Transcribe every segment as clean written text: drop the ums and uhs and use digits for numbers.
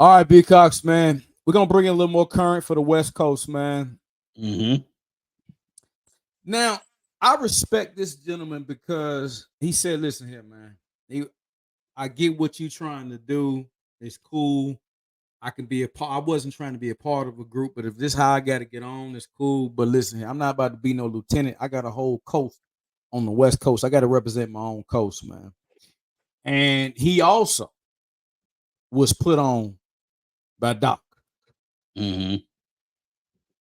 All right, B.Cox, man. We're gonna bring in a little more current for the West Coast, man. Mm-hmm. Now, I respect this gentleman because he said, "Listen here, man. I get what you're trying to do. It's cool. I can be a part. I wasn't trying to be a part of a group, but if this is how I got to get on, it's cool. But listen here, I'm not about to be no lieutenant. I got a whole coast on the West Coast. I got to represent my own coast, man." And he also was put on by Doc. Mm-hmm.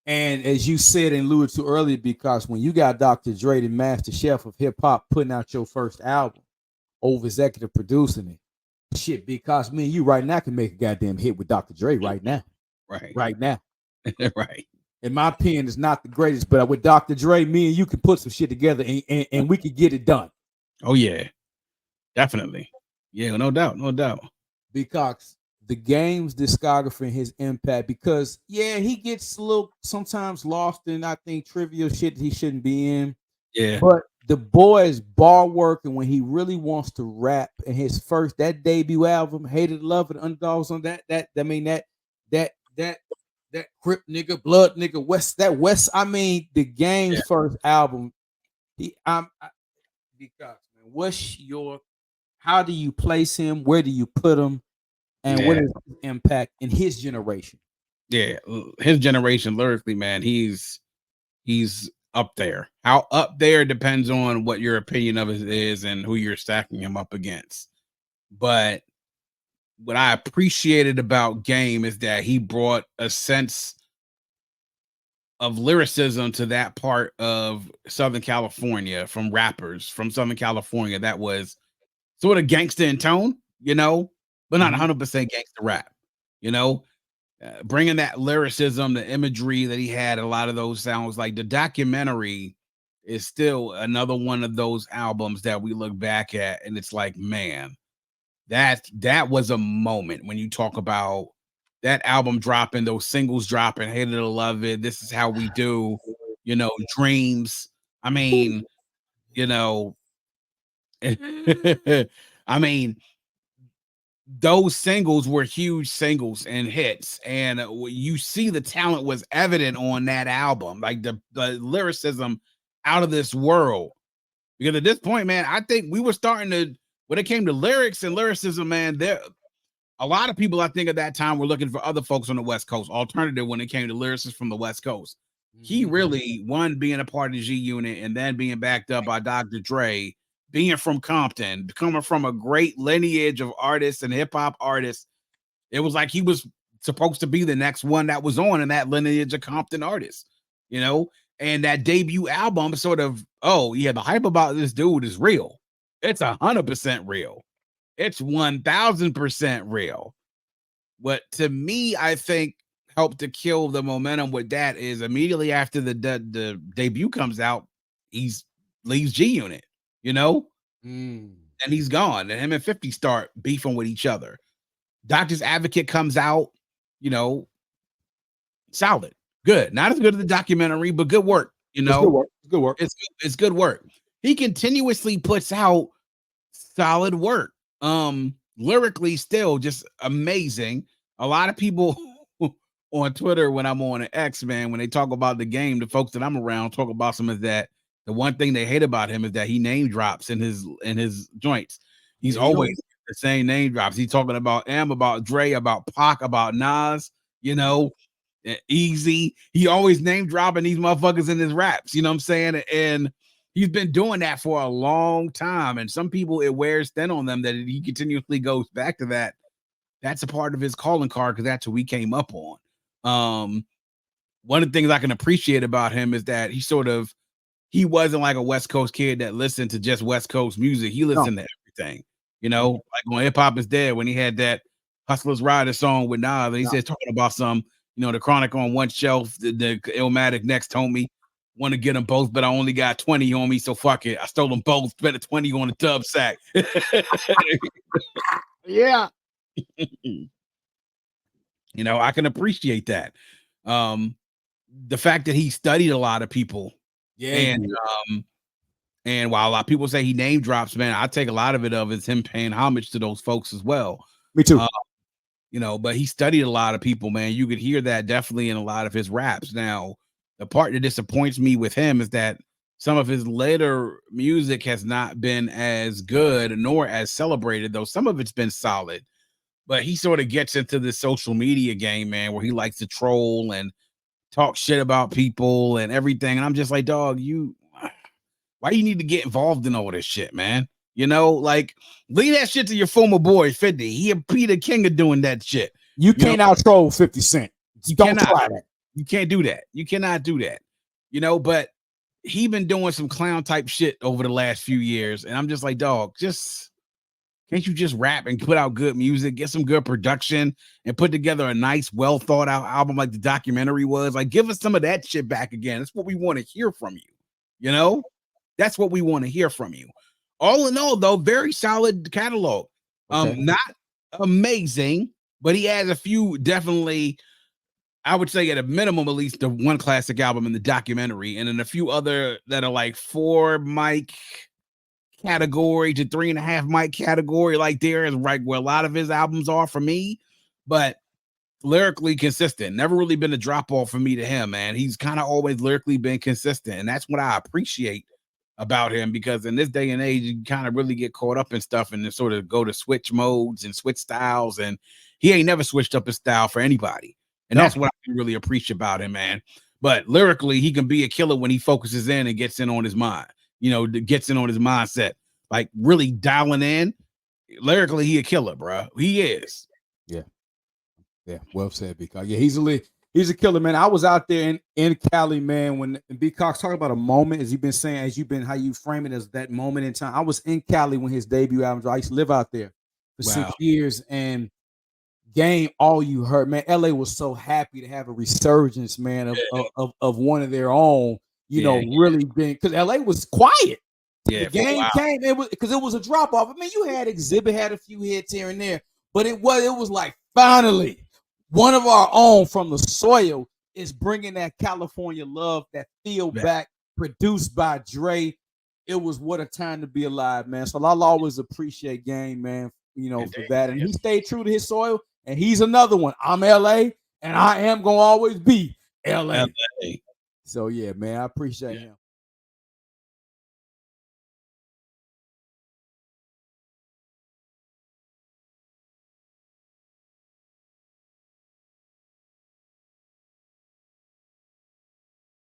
And as you said and alluded to earlier, because when you got Dr. Dre, the master chef of hip hop, putting out your first album, over executive producing it, shit, because me and you right now can make a goddamn hit with Dr. Dre right now. Right. Right now. Right. In my opinion, it's not the greatest, but with Dr. Dre, me and you can put some shit together and we could get it done. Oh, yeah. Definitely. Yeah, no doubt. No doubt. Because the game's discography and his impact, because yeah, he gets a little sometimes lost in I think trivial shit that he shouldn't be in. Yeah. But the boy's bar work, and when he really wants to rap, and his first that debut album, Hated Love and Underdogs on that I mean that Crip nigga, Blood nigga, West. I mean the game's Yeah. first album. Because man, what's your how do you place him? Where do you put him? And what Yeah. is his impact in his generation? Yeah. His generation lyrically, man, he's up there. How up there depends on what your opinion of it is and who you're stacking him up against. But what I appreciated about Game is that he brought a sense of lyricism to that part of Southern California from rappers from Southern California that was sort of gangster in tone, but not 100% gangster rap, you know, bringing that lyricism, the imagery that he had, a lot of those sounds like the documentary is still another one of those albums that we look back at and it's like, man, that was a moment when you talk about that album dropping, those singles dropping, Hated to Love It, This Is How We Do, Dreams. I mean, you know, I mean, those singles were huge singles and hits, and you see the talent was evident on that album, like the lyricism out of this world. Because at this point, man, I think we were starting to, when it came to lyrics and lyricism, man, there a lot of people I think at that time were looking for other folks on the West Coast, alternative when it came to lyricists from the West Coast. He really, one, being a part of the G Unit and then being backed up by Dr. Dre, being from Compton, coming from a great lineage of artists and hip hop artists, it was like he was supposed to be the next one that was on in that lineage of Compton artists, and that debut album sort of, oh, yeah, the hype about this dude is real. It's 100% real. It's 1000% real. What to me, I think helped to kill the momentum with that is immediately after the debut comes out, he's leaves G Unit, and he's gone. And him and 50 start beefing with each other. Doctor's Advocate comes out, solid, good. Not as good as the documentary, but good work. It's good work. It's good work. It's good work. He continuously puts out solid work. Lyrically still just amazing. A lot of people on Twitter, when I'm on an X, man, when they talk about the game, the folks that I'm around talk about some of that. The one thing they hate about him is that he name drops in his joints. He's always the same name drops. He's talking about about Dre, about Pac, about Nas, Easy. He always name dropping these motherfuckers in his raps. You know what I'm saying? And he's been doing that for a long time. And some people, it wears thin on them that he continuously goes back to that. That's a part of his calling card because that's what we came up on. One of the things I can appreciate about him is that he wasn't like a West Coast kid that listened to just West Coast music. He listened to everything, like when Hip Hop Is Dead, when he had that Hustlers Rider song with Nas, and he said talking about some, the Chronic on one shelf, the Illmatic next, homie. Want to get them both, but I only got 20 on me, so fuck it. I stole them both, spent a 20 on the tub sack. Yeah. I can appreciate that. The fact that he studied a lot of people. Yeah. And while a lot of people say he name drops, man, I take a lot of it of is him paying homage to those folks as well. Me too. but he studied a lot of people, man. You could hear that definitely in a lot of his raps. Now, the part that disappoints me with him is that some of his later music has not been as good nor as celebrated, though some of it's been solid. But he sort of gets into the social media game, man, where he likes to troll and talk shit about people and everything. And I'm just like, dog, why you need to get involved in all this shit, man? Like, leave that shit to your former boy 50. He the king of doing that shit. You can't out troll 50 Cent. You Don't cannot. try that. You can't do that. You cannot do that. But he been doing some clown type shit over the last few years. And I'm just like, dog, can't you just rap and put out good music, get some good production, and put together a nice, well thought out album like the documentary was? Like, give us some of that shit back again. That's what we want to hear from you. That's what we want to hear from you. All in all, though, very solid catalog. Okay. Not amazing, but he has a few definitely, I would say at a minimum, at least the one classic album in the documentary, and then a few other that are like 4 mic category to 3.5 mic category. Like there is right where a lot of his albums are for me, but lyrically consistent. Never really been a drop off for me to him, man. He's kind of always lyrically been consistent, and that's what I appreciate about him, because in this day and age, you kind of really get caught up in stuff and then sort of go to switch modes and switch styles, and he ain't never switched up his style for anybody. And that's what I really appreciate about him, man. But lyrically, he can be a killer when he focuses in and gets in on his mind, gets in on his mindset, like really dialing in. Lyrically, he a killer, bro. He is. Yeah, well said, B.Cox. Yeah, he's a killer, man. I was out there in Cali, man, when B.Cox talking about a moment, as you've been saying, how you frame it as that moment in time. I was in Cali when his debut album dropped. I used to live out there for 6 years, and Game, all you heard, man. LA was so happy to have a resurgence, man, of one of their own. Really being, because LA was quiet. Yeah, the Game came, it was because it was a drop off. I mean, you had Exhibit had a few hits here and there, but it was like finally one of our own from the soil is bringing that California love, that feel back, produced by Dre. It was what a time to be alive, man. So I'll always appreciate Game, man, for that. And he stayed true to his soil. And he's another one. I'm LA, and I am gonna always be LA. So yeah, man, I appreciate him.